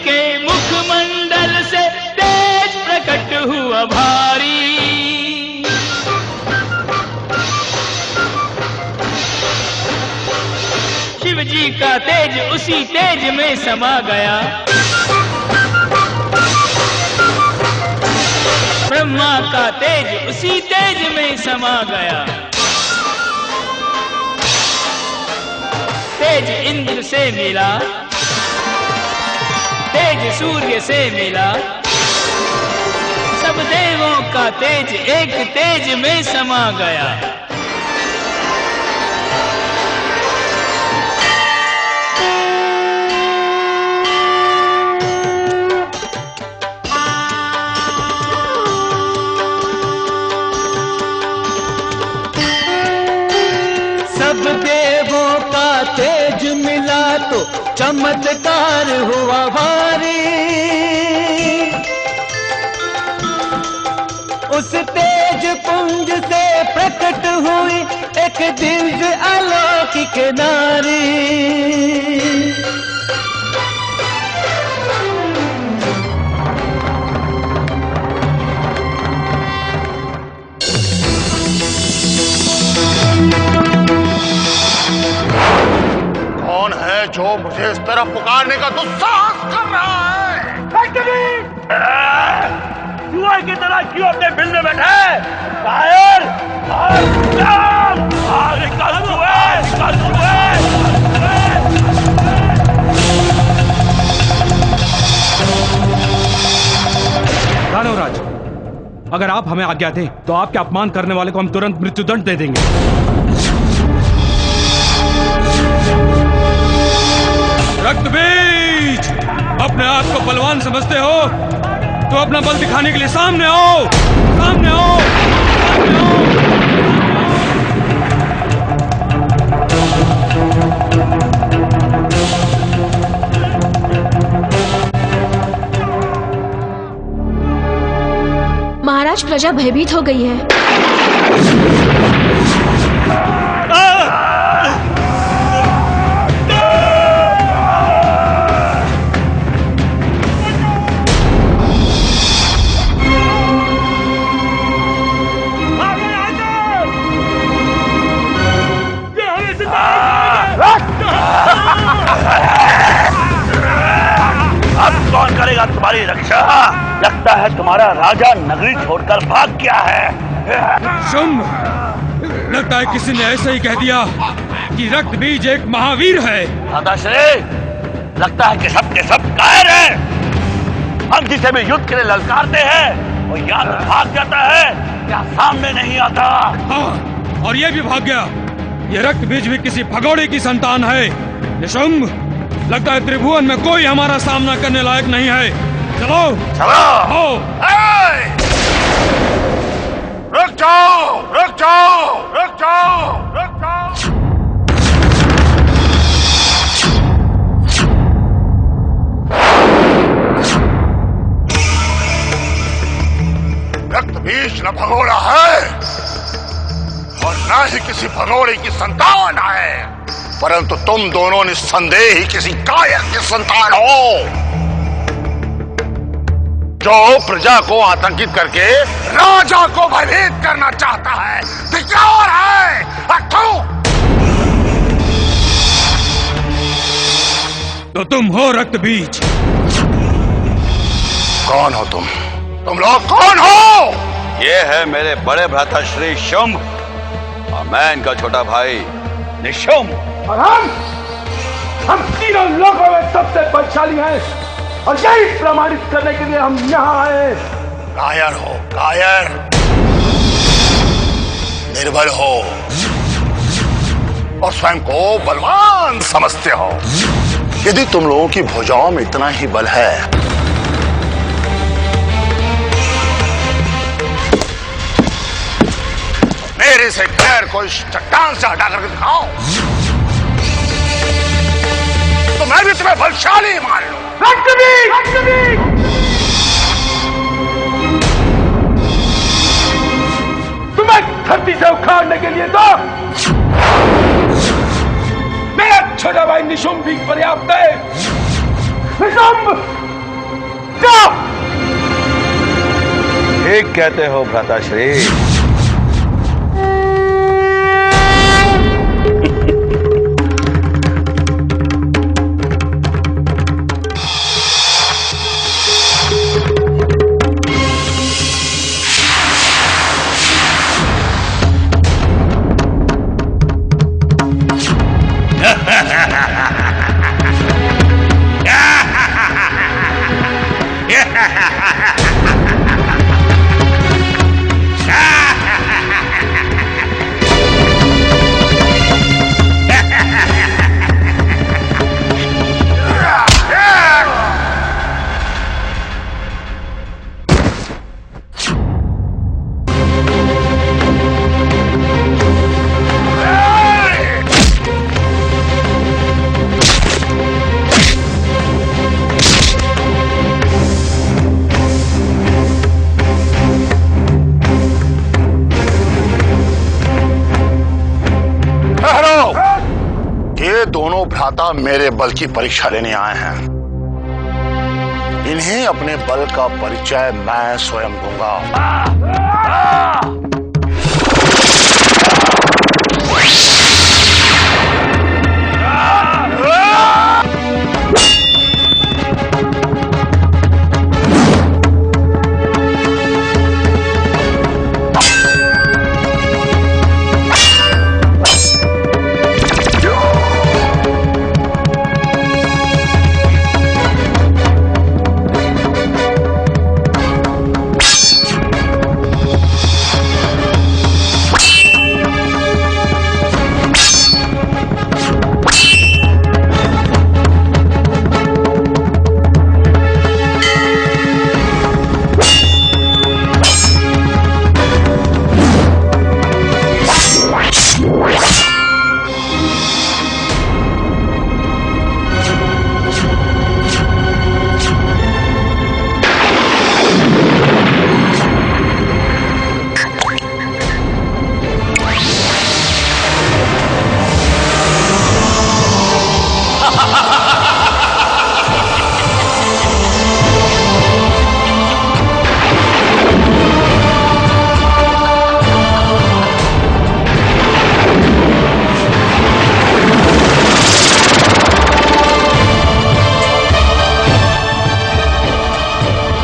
के मुखमंडल से तेज प्रकट हुआ भारी। शिव जी का तेज उसी तेज में समा गया। ब्रह्मा का तेज उसी तेज में समा गया। तेज इंद्र से मिला, तेज सूर्य से मिला, सब देवों का तेज एक तेज में समा गया। सब देवों का तेज मिला तो चमत्कार हुआ भारी। उस तेज पुंज से प्रकट हुई एक दिव्य अलौकिक नारी। कौन है जो मुझे इस तरह पुकारने का दुस्साहस कर रहा है? जुआ की तरह क्यों अपने बिल में बैठे? कायर! दानवराज, अगर आप हमें आज्ञा दें तो आपके अपमान करने वाले को हम तुरंत मृत्युदंड दे देंगे। रक्तबीज, अपने आप को बलवान समझते हो तो अपना बल दिखाने के लिए सामने आओ, सामने आओ, सामने आओ। महाराज, प्रजा भयभीत हो गई है। अब कौन करेगा तुम्हारी रक्षा? लगता है तुम्हारा राजा नगरी छोड़कर भाग गया है। शुंभ, लगता है किसी ने ऐसे ही कह दिया कि रक्तबीज एक महावीर है। दादाश्री, लगता है कि सब के सब कायर हैं। हम जिसे भी युद्ध के लिए ललकारते हैं वो या तो भाग जाता है या सामने नहीं आता। हाँ, और ये भी भाग गया। ये रक्तबीज भी किसी भगोड़े की संतान है। निशुंभ, लगता है त्रिभुवन में कोई हमारा सामना करने लायक नहीं है। चलो चलो। रुक जाओ, रुक जाओ, रुक जाओ, रुक जाओ। रक्तबीज न भगोड़ा है और न ही किसी भगोड़े की संतान है, परंतु तुम दोनों निस्संदेह ही किसी कायर की संतान हो जो प्रजा को आतंकित करके राजा को भयभीत करना चाहता है। धिक्कार है। तो तुम हो रक्तबीज। कौन हो तुम? तुम लोग कौन हो? ये है मेरे बड़े भ्राता श्री शुंभ और मैं इनका छोटा भाई निशुंभ। और हम तीनों लोगों में सबसे बलशाली हैं और यही प्रमाणित करने के लिए हम यहाँ आए। कायर हो, कायर, निर्बल हो और स्वयं को बलवान समझते हो। यदि तुम लोगों की भुजाओं में इतना ही बल है मेरे से खैर को इस चट्टान से हटा करके दिखाओ तो मैं भी तुम्हें बलशाली मान लूं। तुम्हें धरती से उखाड़ने के लिए तो मेरा छोटा भाई निशुंभ भी पर्याप्त है। निशुंभ, ठीक कहते हो भ्राताश्री। दोनों भ्राता मेरे बल की परीक्षा लेने आए हैं। इन्हें अपने बल का परिचय मैं स्वयं दूंगा।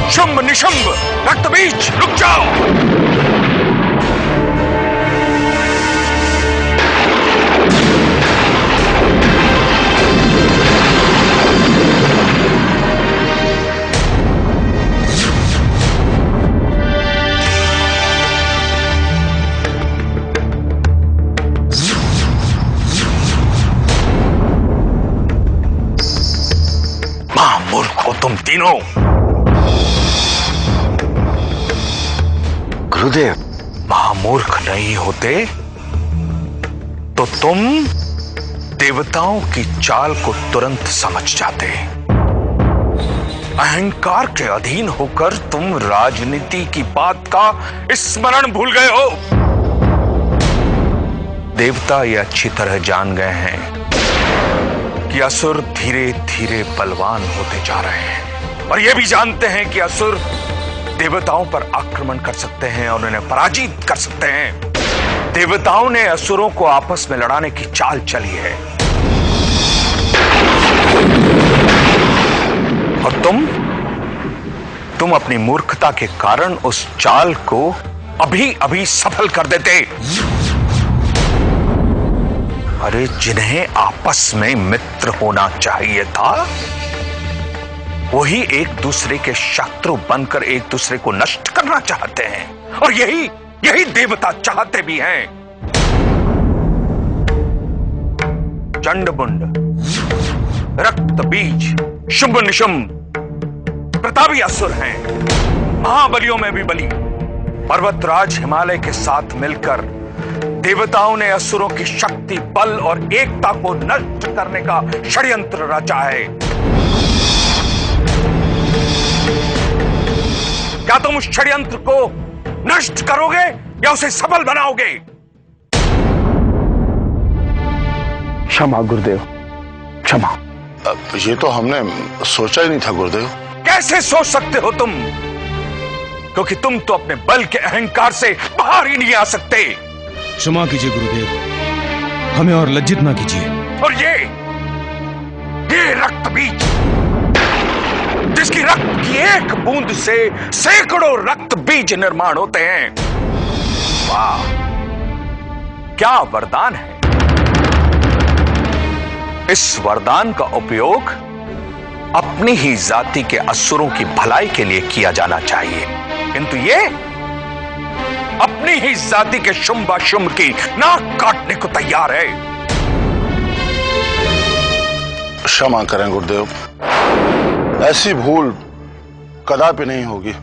शुंभ निशुंभ रक्तबीज, रुक जाओ। महामूर्ख हो तुम तीनों। गुरुदेव, महामूर्ख नहीं होते तो तुम देवताओं की चाल को तुरंत समझ जाते। अहंकार के अधीन होकर तुम राजनीति की बात का स्मरण भूल गए हो। देवता ये अच्छी तरह जान गए हैं कि असुर धीरे धीरे बलवान होते जा रहे हैं, और ये भी जानते हैं कि असुर देवताओं पर आक्रमण कर सकते हैं और उन्हें पराजित कर सकते हैं। देवताओं ने असुरों को आपस में लड़ाने की चाल चली है, और तुम अपनी मूर्खता के कारण उस चाल को अभी अभी सफल कर देते। अरे जिन्हें आपस में मित्र होना चाहिए था, वही एक दूसरे के शत्रु बनकर एक दूसरे को नष्ट करना चाहते हैं, और यही देवता चाहते भी हैं। चंडमुंड, रक्तबीज, शुंभ निशुंभ प्रतापी असुर हैं, महाबलियों में भी बली। पर्वतराज हिमालय के साथ मिलकर देवताओं ने असुरों की शक्ति, बल और एकता को नष्ट करने का षड्यंत्र रचा है। क्या तुम उस षड्यंत्र को नष्ट करोगे या उसे सफल बनाओगे? क्षमा गुरुदेव, क्षमा। ये तो हमने सोचा ही नहीं था गुरुदेव। कैसे सोच सकते हो तुम? क्योंकि तुम तो अपने बल के अहंकार से बाहर ही नहीं आ सकते। क्षमा कीजिए गुरुदेव, हमें और लज्जित ना कीजिए। और ये रक्त बीज, जिसकी रक्त की एक बूंद से सैकड़ों रक्त बीज निर्माण होते हैं। वाह, क्या वरदान है! इस वरदान का उपयोग अपनी ही जाति के असुरों की भलाई के लिए किया जाना चाहिए, किंतु ये अपनी ही जाति के शुंभाशुंभ की नाक काटने को तैयार है। क्षमा करें गुरुदेव, ऐसी भूल कदापि नहीं होगी।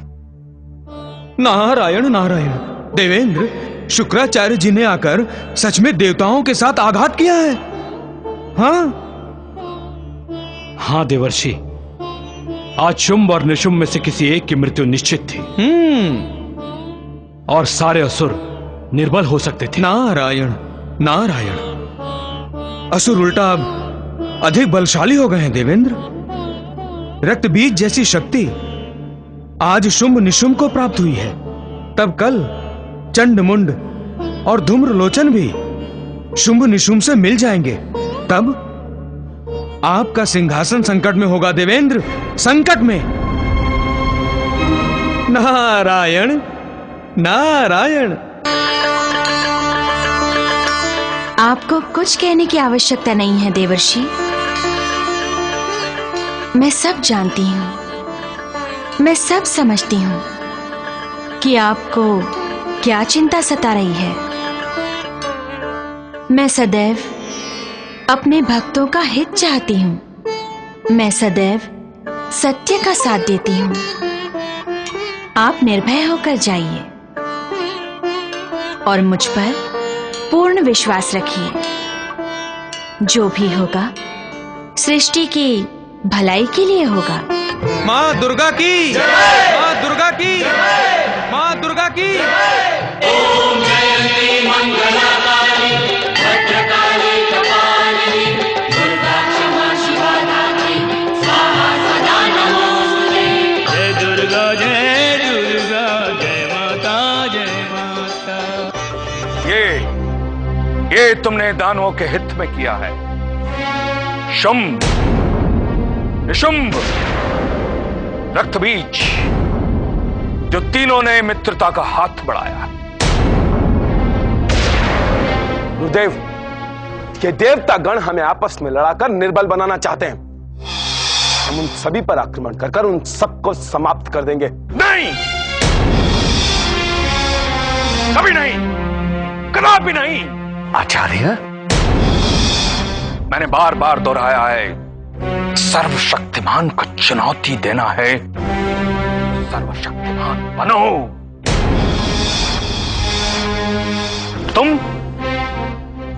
नारायण नारायण। देवेंद्र, शुक्राचार्य जी ने आकर सच में देवताओं के साथ आघात किया है। हाँ देवर्षि, आज शुंभ और निशुंभ में से किसी एक की मृत्यु निश्चित थी। और सारे असुर निर्बल हो सकते थे। नारायण नारायण। असुर उल्टा अब अधिक बलशाली हो गए हैं देवेंद्र। रक्त बीज जैसी शक्ति आज शुंभ निशुंभ को प्राप्त हुई है, तब कल चंड मुंड और धूम्रलोचन भी शुंभ निशुंभ से मिल जाएंगे। तब आपका सिंहासन संकट में होगा देवेंद्र, संकट में। नारायण नारायण। आपको कुछ कहने की आवश्यकता नहीं है देवर्षि। मैं सब जानती हूं, मैं सब समझती हूं कि आपको क्या चिंता सता रही है। मैं सदैव अपने भक्तों का हित चाहती हूं। मैं सदैव सत्य का साथ देती हूं। आप निर्भय होकर जाइए और मुझ पर पूर्ण विश्वास रखिए। जो भी होगा सृष्टि की भलाई के लिए होगा। माँ दुर्गा की जय, माँ दुर्गा की जय, माँ दुर्गा की जय। ओम जयंती मंगलाकाली भद्रकाली कपालिनी दुर्गा क्षमा शिवा धात्री स्वाहा सदा नमोस्तुते। जय दुर्गा जय दुर्गा, जय माता जय माता। ये तुमने दानवों के हित में किया है। शुंभ निशुंभ रक्तबीज, जो तीनों ने मित्रता का हाथ बढ़ाया। गुरुदेव, ये देवता गण हमें आपस में लड़ाकर निर्बल बनाना चाहते हैं। हम उन सभी पर आक्रमण कर उन सबको समाप्त कर देंगे। नहीं, कभी नहीं, कदापि नहीं। आचार्य, मैंने बार बार दोहराया है, सर्वशक्तिमान को चुनौती देना है। सर्वशक्तिमान बनो।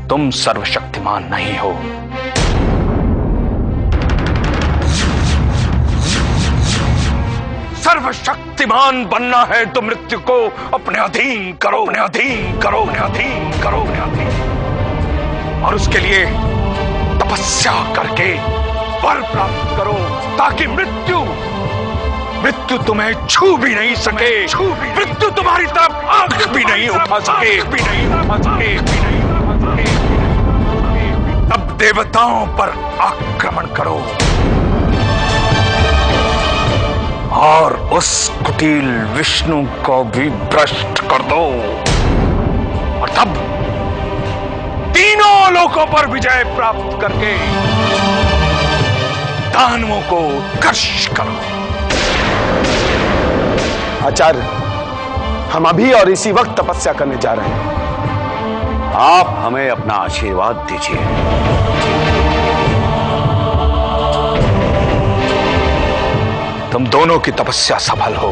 तुम सर्वशक्तिमान नहीं हो। सर्वशक्तिमान बनना है तो मृत्यु को अपने अधीन करो, अपने अधीन करो, अपने अधीन करो, अपने अधीन। और उसके लिए तपस्या करके वर प्राप्त करो, ताकि मृत्यु तुम्हें छू भी नहीं सके, मृत्यु तुम्हारी तरफ आंख भी नहीं उठा सके, तब देवताओं पर आक्रमण करो और उस कुटिल विष्णु को भी भ्रष्ट कर दो, और तब तीनों लोकों पर विजय प्राप्त करके दानवों को कर्ष करो। आचार्य, हम अभी और इसी वक्त तपस्या करने जा रहे हैं। आप हमें अपना आशीर्वाद दीजिए। तुम दोनों की तपस्या सफल हो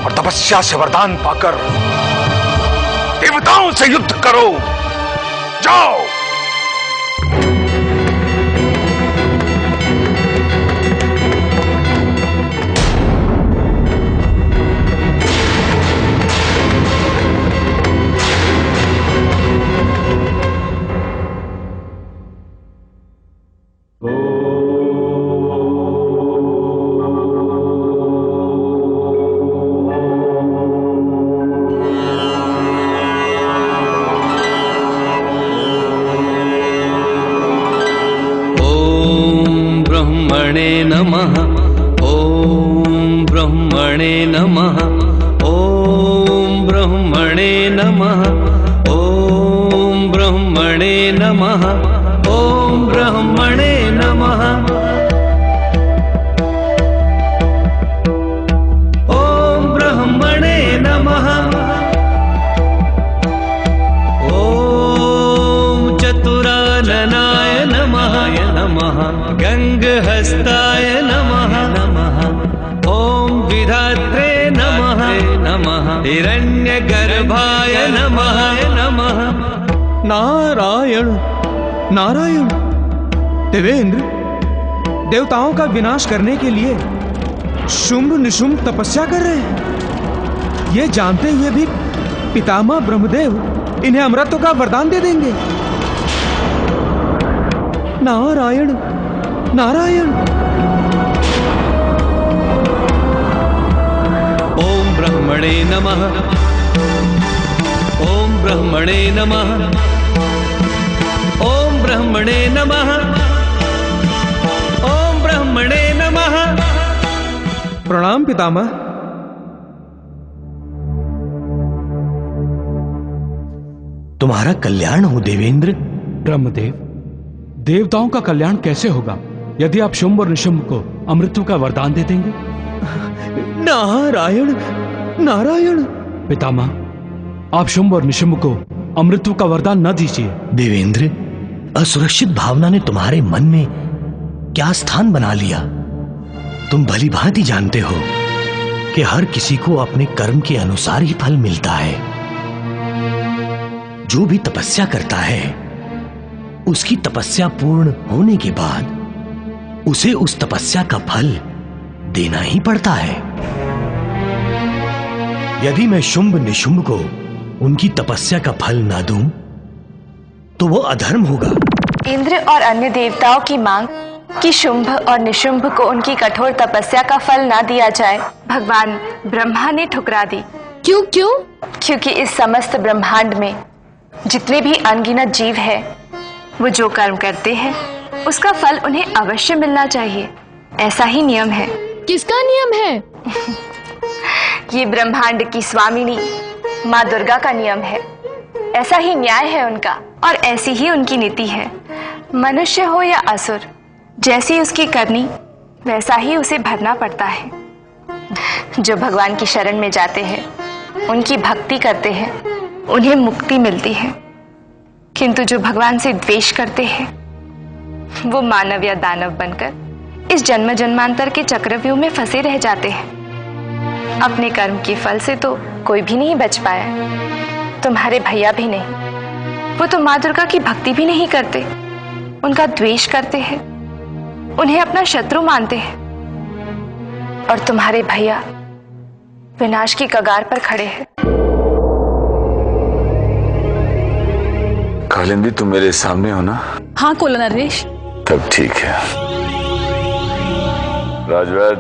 और तपस्या से वरदान पाकर देवताओं से युद्ध करो। जाओ। ब्रह्मणे नमः। ॐ ब्रह्मणे नमः। ॐ ब्रह्मणे नमः। ॐ ब्रह्मणे नमः। ॐ ब्रह्मणे नमः। ॐ ब्रह्मणे नमः। ॐ चतुराननाय नमः नमः। गंगहस्ताय नमः नमः। ॐ विधात्रे नमः नमः। हिरण्यगर्भाय नमः नमः। नारायण नारायण। देवेंद्र, देवताओं का विनाश करने के लिए शुंभ निशुंभ तपस्या कर रहे हैं। ये जानते हुए भी पितामह ब्रह्मदेव इन्हें अमृत का वरदान दे देंगे। नारायण नारायण। ॐ ब्रह्मणे नमः। ॐ ब्रह्मणे नमः। ॐ ब्रह्मणे नमः। ॐ ब्रह्मणे नमः। प्रणाम पितामह। तुम्हारा कल्याण हो देवेंद्र। ब्रह्मदेव, देवताओं का कल्याण कैसे होगा यदि आप शुंभ और निशुंभ को अमृत्यु का वरदान दे देंगे? नारायण नारायण। पितामह, आप शुंभ और निशुंभ को अमृत्यु का वरदान न दीजिए। देवेंद्र, असुरक्षित भावना ने तुम्हारे मन में क्या स्थान बना लिया? तुम भली भांति जानते हो कि हर किसी को अपने कर्म के अनुसार ही फल मिलता है। जो भी तपस्या करता है उसकी तपस्या पूर्ण होने के बाद उसे उस तपस्या का फल देना ही पड़ता है। यदि मैं शुंभ निशुंभ को उनकी तपस्या का फल ना दूं तो वो अधर्म होगा। इंद्र और अन्य देवताओं की मांग कि शुंभ और निशुंभ को उनकी कठोर तपस्या का फल ना दिया जाए, भगवान ब्रह्मा ने ठुकरा दी। क्यों क्यों? क्योंकि इस समस्त ब्रह्मांड में जितने भी अनगिनत जीव है वो जो कर्म करते हैं उसका फल उन्हें अवश्य मिलना चाहिए। ऐसा ही नियम है। किसका नियम है? ये ब्रह्मांड की स्वामिनी माँ दुर्गा का नियम है। ऐसा ही न्याय है उनका और ऐसी ही उनकी नीति है। मनुष्य हो या असुर, जैसी उसकी करनी वैसा ही उसे भरना पड़ता है। जो भगवान की शरण में जाते हैं, उनकी भक्ति करते हैं, उन्हें मुक्ति मिलती है। किंतु जो भगवान से द्वेष करते हैं वो मानव या दानव बनकर इस जन्म जन्मांतर के चक्रव्यूह में फंसे रह जाते हैं। अपने कर्म के फल से तो कोई भी नहीं बच पाया, तुम्हारे भैया भी नहीं। वो तो माँ दुर्गा की भक्ति भी नहीं करते, उनका द्वेष करते हैं, उन्हें अपना शत्रु मानते हैं। और तुम्हारे भैया विनाश की कगार पर खड़े हैं। कालिंदी, तुम मेरे सामने हो ना? हाँ कोला नरेश। तब ठीक है। राजवैद,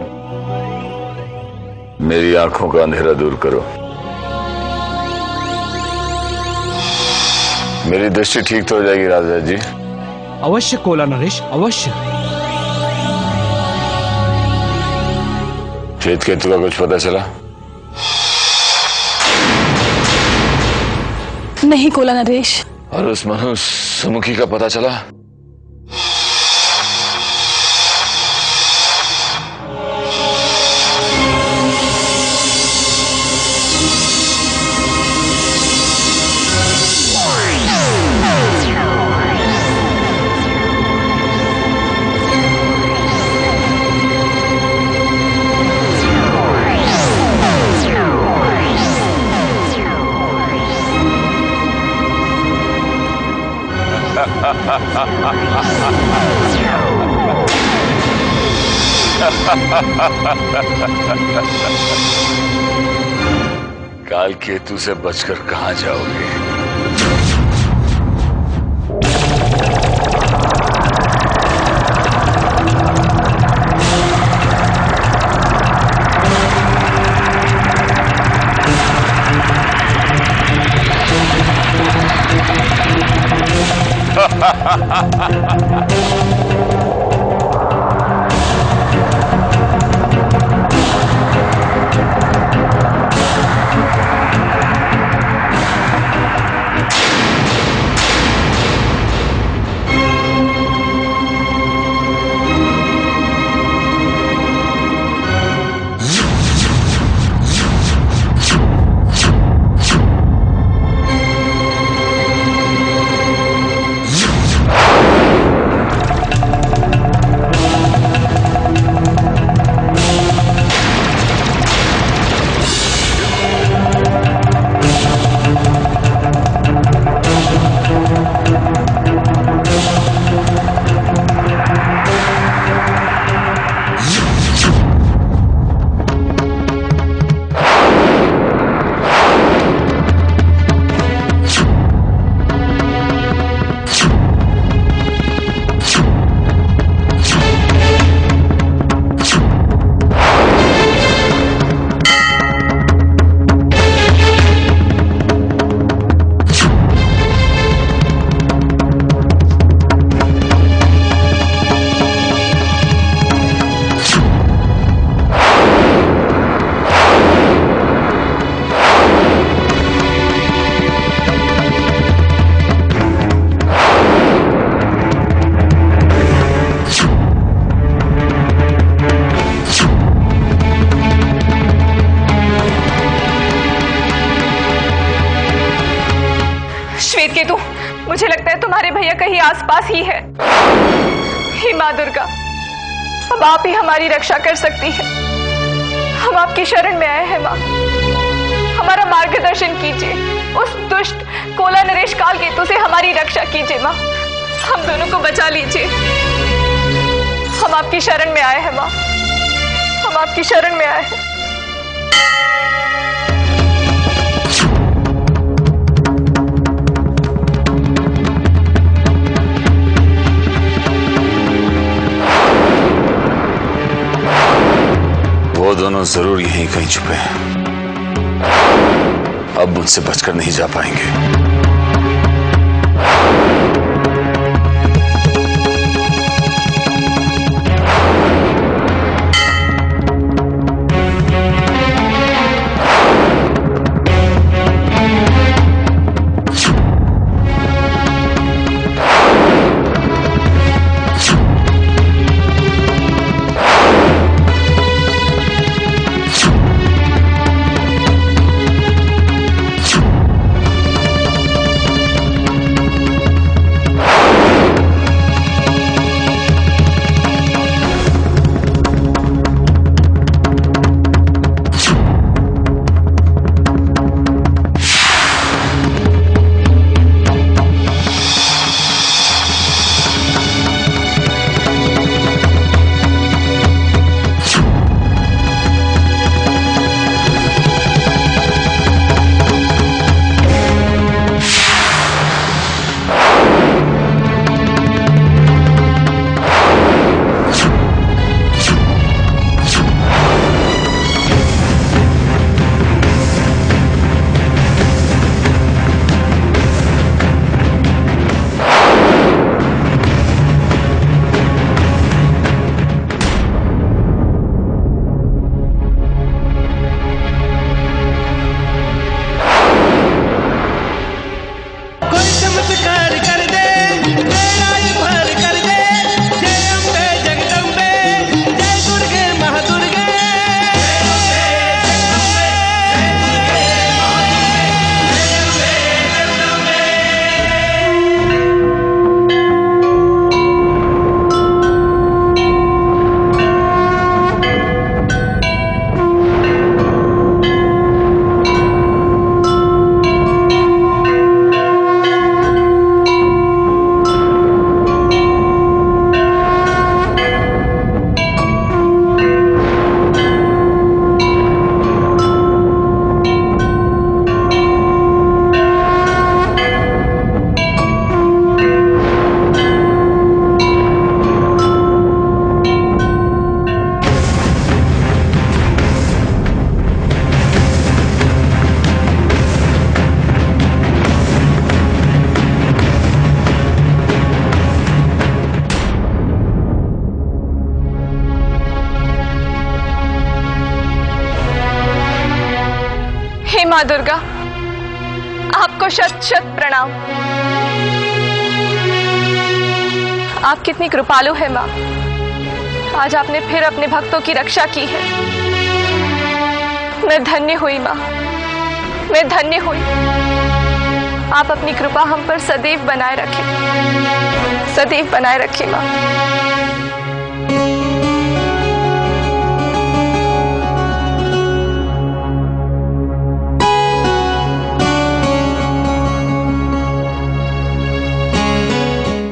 मेरी आंखों का अंधेरा दूर करो। मेरी दृष्टि ठीक तो हो जाएगी राजवैद जी। अवश्य कोला नरेश, अवश्य। श्वेतकेतु का कुछ पता चला? नहीं कोला नरेश। और उस मनु सुमुखी का पता चला? काल केतु से बचकर कहां जाओगे? आसपास ही है। हे माँ दुर्गा, अब आप ही हमारी रक्षा कर सकती है। हम आपकी शरण में आए हैं माँ, हमारा मार्गदर्शन कीजिए। उस दुष्ट कोला नरेश काल केतु से हमारी रक्षा कीजिए माँ, हम दोनों को बचा लीजिए। हम आपकी शरण में आए हैं माँ, हम आपकी शरण में आए हैं। वो दोनों जरूर यहीं कहीं छुपे हैं, अब मुझसे बचकर नहीं जा पाएंगे। हे माँ दुर्गा, आपको शत शत प्रणाम। आप कितनी कृपालु है माँ, आज आपने फिर अपने भक्तों की रक्षा की है। मैं धन्य हुई माँ, मैं धन्य हुई। आप अपनी कृपा हम पर सदैव बनाए रखें, सदैव बनाए रखें माँ।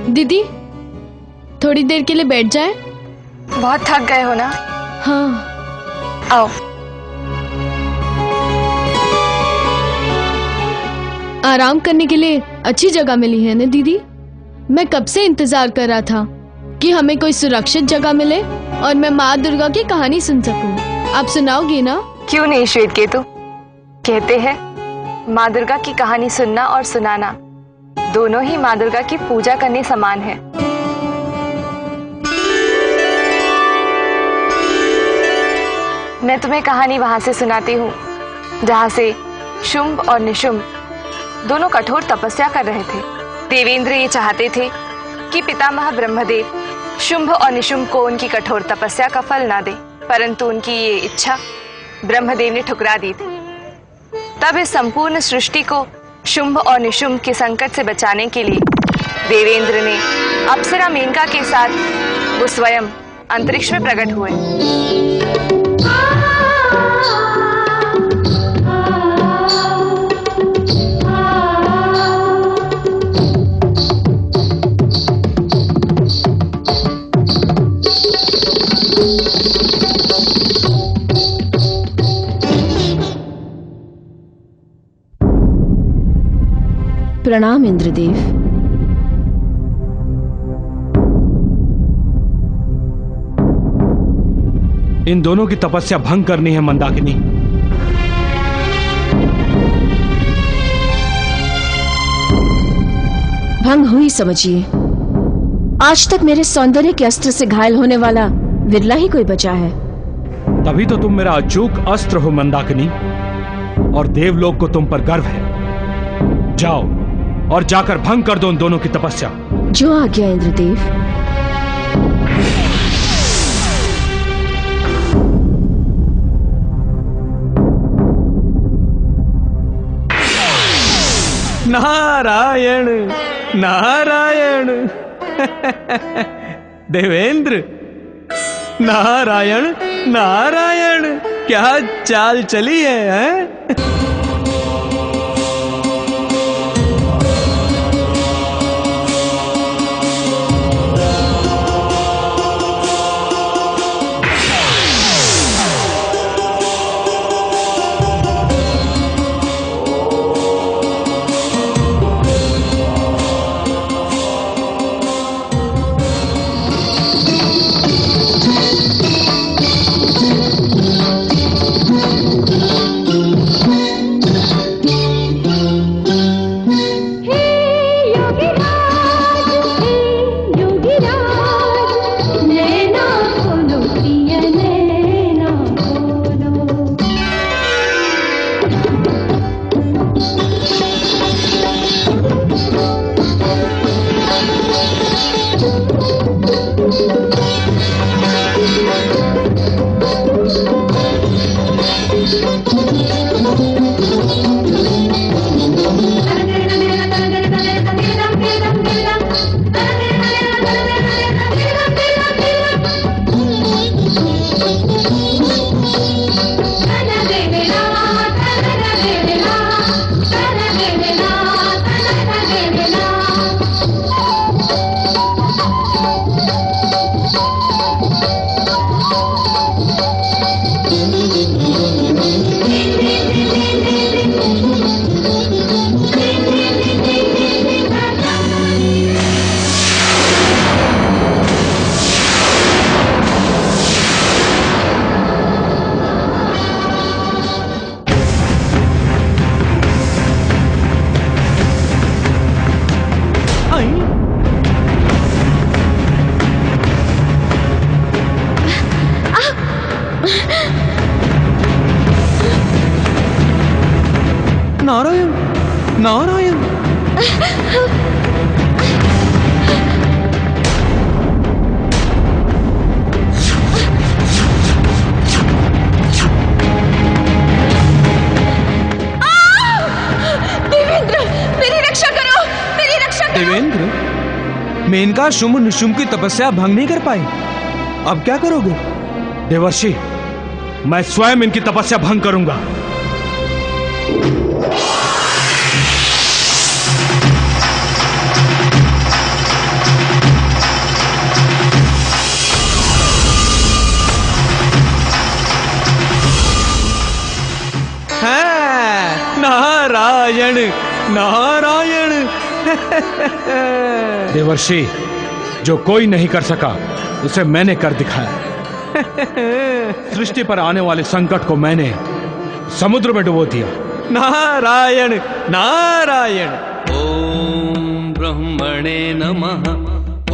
दीदी, थोड़ी देर के लिए बैठ जाएं? बहुत थक गए हो ना? हाँ। आओ। आराम करने के लिए अच्छी जगह मिली है ना दीदी? मैं कब से इंतजार कर रहा था कि हमें कोई सुरक्षित जगह मिले और मैं माँ दुर्गा की कहानी सुन सकूं। आप सुनाओगी ना? क्यों नहीं श्वेत केतु, कहते हैं माँ दुर्गा की कहानी सुनना और सुनाना दोनों ही माँ दुर्गा की पूजा करने समान है। मैं तुम्हें कहानी वहां से सुनाती हूँ जहां से शुंभ और निशुंभ दोनों कठोर तपस्या कर रहे थे। देवेंद्र ये चाहते थे कि पितामह ब्रह्मदेव शुंभ और निशुंभ को उनकी कठोर तपस्या का फल ना दे, परंतु उनकी ये इच्छा ब्रह्मदेव ने ठुकरा दी थी। तब इस संपूर्ण सृष्टि को शुंभ और निशुंभ के संकट से बचाने के लिए देवेंद्र ने अप्सरा मेनका के साथ वो स्वयं अंतरिक्ष में प्रकट हुए। प्रणाम इंद्रदेव। इन दोनों की तपस्या भंग करनी है मंदाकिनी। भंग हुई समझिए। आज तक मेरे सौंदर्य के अस्त्र से घायल होने वाला विरला ही कोई बचा है। तभी तो तुम मेरा अचूक अस्त्र हो मंदाकिनी, और देवलोक को तुम पर गर्व है। जाओ और जाकर भंग कर दो उन दोनों की तपस्या। जो आज्ञा इंद्रदेव। नारायण नारायण देवेंद्र, नारायण नारायण, क्या चाल चली है? नारायण नारायण। देवेंद्र, मेरी रक्षा करो, मेरी रक्षा करो। देवेंद्र, मेनका शुंभ निशुंभ की तपस्या भंग नहीं कर पाई, अब क्या करोगे? देवर्षि, मैं स्वयं इनकी तपस्या भंग करूंगा। नारायण नारायण। देवर्षि, जो कोई नहीं कर सका उसे मैंने कर दिखाया। सृष्टि पर आने वाले संकट को मैंने समुद्र में डुबो दिया। नारायण नारायण। ओम ब्रह्मणे नमः,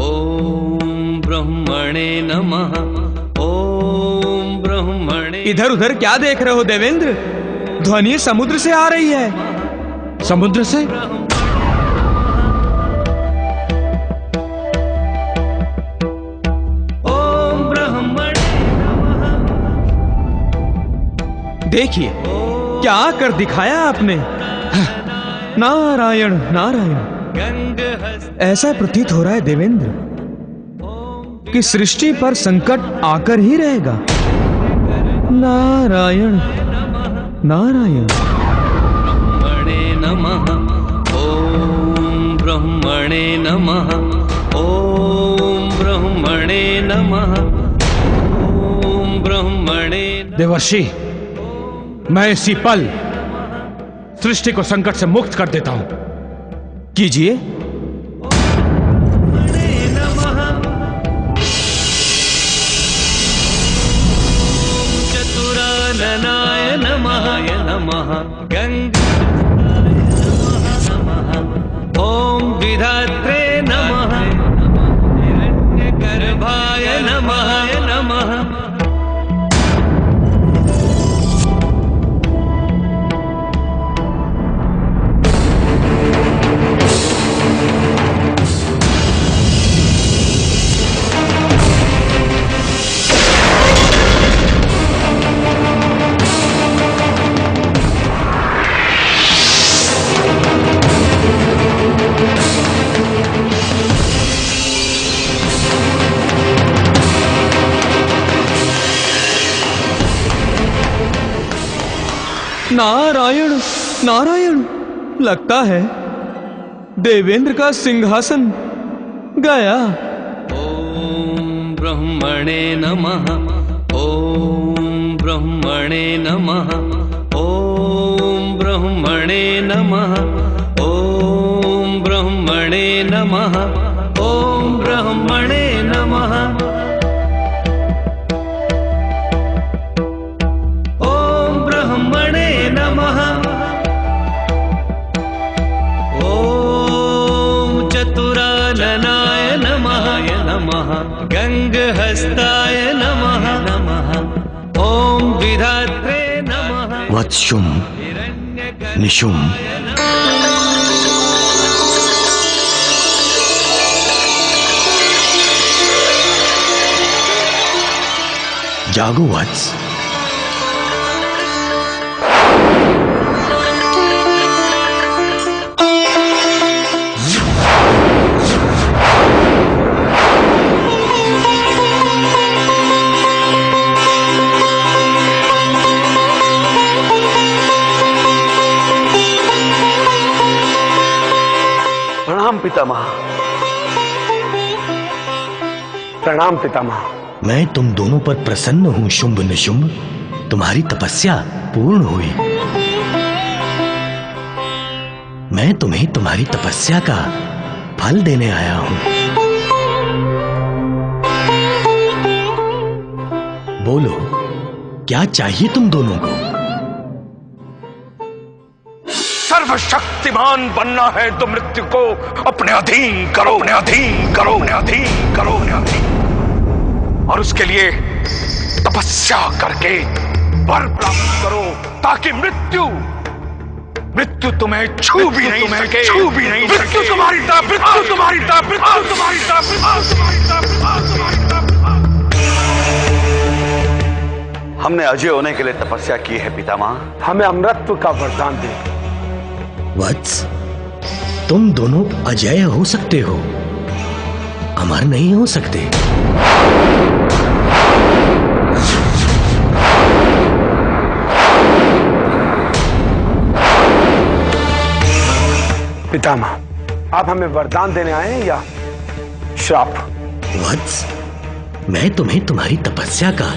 ओम ब्रह्मणे नमः, ओम ब्रह्मणे। इधर उधर क्या देख रहे हो देवेंद्र? ध्वनि समुद्र से आ रही है। समुद्र से? ओम ब्रह्मणे नमः। देखिए क्या कर दिखाया आपने। नारायण नारायण। ऐसा प्रतीत हो रहा है देवेंद्र कि सृष्टि पर संकट आकर ही रहेगा। नारायण नारायण। ब्रह्मणे नमः। ओम ब्रह्मणे नमः। ओम ब्रह्मणे। देवर्षि, मैं इसी पल सृष्टि को संकट से मुक्त कर देता हूं। कीजिए। चतुराननाय नमः नमः। ओम विधात्रे नमः। हिरण्यगर्भाय नमः नमः। नारायण नारायण। लगता है देवेंद्र का सिंहासन गया। ओम ब्रह्मणे नमः। ओम ब्रह्मणे नमः। ओम ब्रह्मणे नमः। ओम ब्रह्मणे नमः। ओम ब्रह्मणे नमः। ओम ब्रह्मणे नमः। ओम चतुराननाय नमः नमः। गंगहस्ताय नमः नमः। ओम विधात्रे नमः। वत्सुम निशुम। जागो वत्स। प्रणाम पितामह। प्रणाम पितामह। मैं तुम दोनों पर प्रसन्न हूं शुंभ निशुंभ। तुम्हारी तपस्या पूर्ण हुई। मैं तुम्हें तुम्हारी तपस्या का फल देने आया हूं। बोलो, क्या चाहिए तुम दोनों को? सर्वशक्तिमान बनना है तो मृत्यु को अपने अधीन करो, अपने अधीन करो, अपने अधीन करो, अपने अधीन। और उसके लिए तपस्या करके वर प्राप्त करो ताकि मृत्यु तुम्हें छू भी नहीं सके, छू भी नहीं सके। मृत्यु तुम्हारी तरफ, मृत्यु तुम्हारी तरफ, मृत्यु तुम्हारी तरफ। हमने अजय होने के लिए तपस्या की है पितामह। हमें अमरत्व का वरदान दे। वत्स, तुम दोनों अजय हो सकते हो, अमर नहीं हो सकते। पितामह, आप हमें वरदान देने आए हैं या श्राप? वत्स, मैं तुम्हें तुम्हारी तपस्या का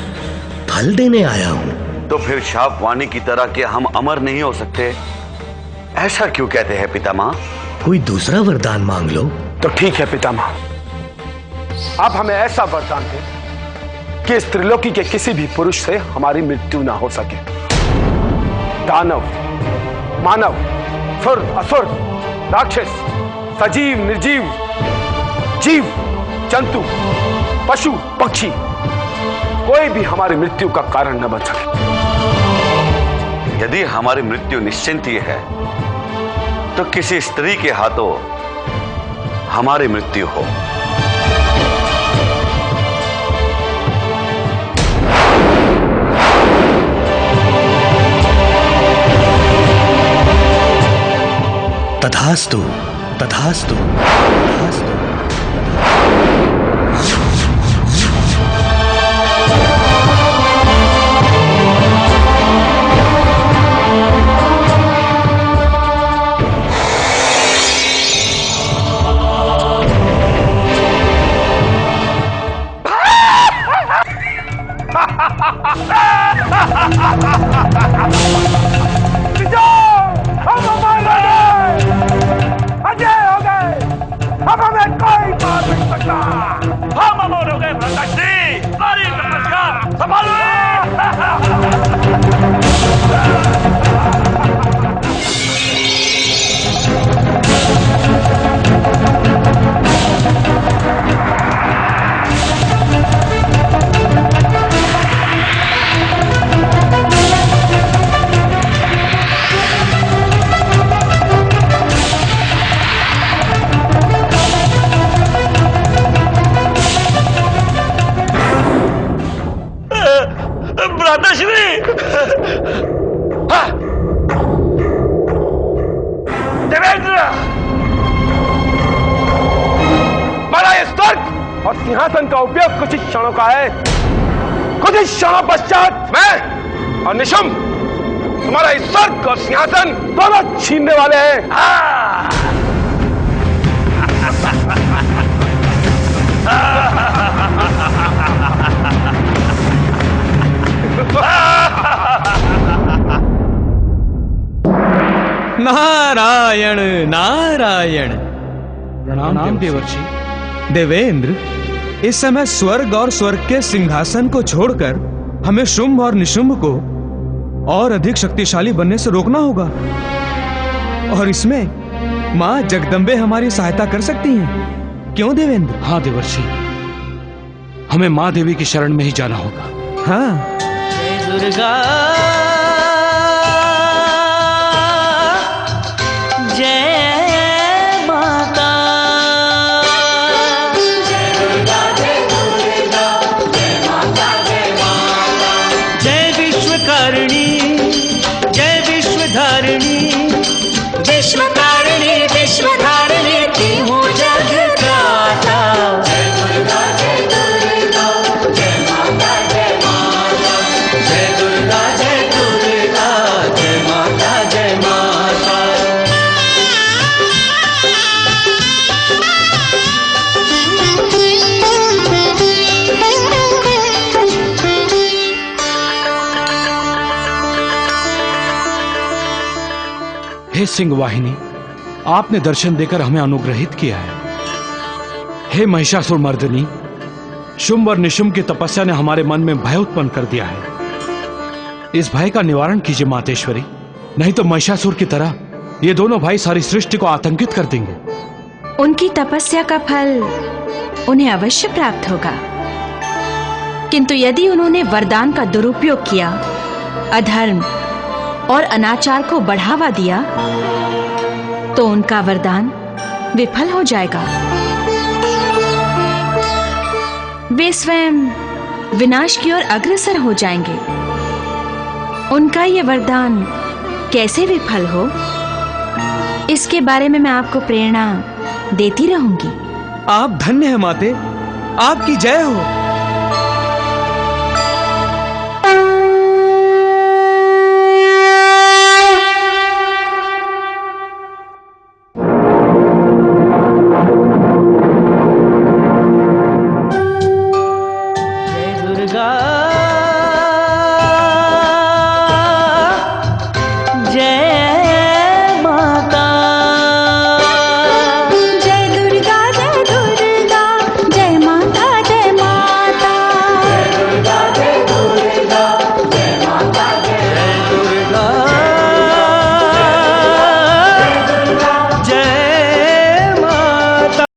फल देने आया हूं। तो फिर शाप वाणी की तरह कि हम अमर नहीं हो सकते, ऐसा क्यों कहते हैं पितामह? कोई दूसरा वरदान मांग लो। तो ठीक है पितामह, आप हमें ऐसा वरदान दें कि इस त्रिलोकी के किसी भी पुरुष से हमारी मृत्यु ना हो सके। दानव, मानव, सुर, असुर, राक्षस, सजीव, निर्जीव, जीव, जंतु, पशु, पक्षी, कोई भी हमारी मृत्यु का कारण न बन सके। यदि हमारी मृत्यु निश्चिंत ही है तो किसी स्त्री के हाथों हमारी मृत्यु हो। तथास्तु। तथास्तु, तथास्तु। सिंहासन का उपयोग कुछ ही क्षणों का है। कुछ ही क्षणों पश्चात मैं और निशुम तुम्हारा इस स्वर्ग और सिंहासन दोनों छीनने वाले हैं। नारायण नारायण। प्रणाम देवर्षि। देवेंद्र, इस समय स्वर्ग और स्वर्ग के सिंहासन को छोड़कर हमें शुंभ और निशुंभ को और अधिक शक्तिशाली बनने से रोकना होगा, और इसमें मां जगदम्बे हमारी सहायता कर सकती हैं। क्यों देवेंद्र? हाँ देवर्षि, हमें मां देवी की शरण में ही जाना होगा। हाँ। जय दुर्गा, जय हे सिंह वाहिनी, आपने दर्शन देकर हमें अनुग्रहित किया है। हे महिषासुर मर्दिनी, शुंभ और निशुंभ की तपस्या ने हमारे मन में भय उत्पन्न कर दिया है। इस भय का निवारण कीजिए मातेश्वरी, नहीं तो महिषासुर की तरह ये दोनों भाई सारी सृष्टि को आतंकित कर देंगे। उनकी तपस्या का फल उन्हें अवश्य प्राप्त होगा, किंतु यदि उन्होंने वरदान का दुरुपयोग किया, अधर्म और अनाचार को बढ़ावा दिया, तो उनका वरदान विफल हो जाएगा। वे स्वयं विनाश की ओर अग्रसर हो जाएंगे। उनका ये वरदान कैसे विफल हो, इसके बारे में मैं आपको प्रेरणा देती रहूंगी। आप धन्य हैं माते, आपकी जय हो।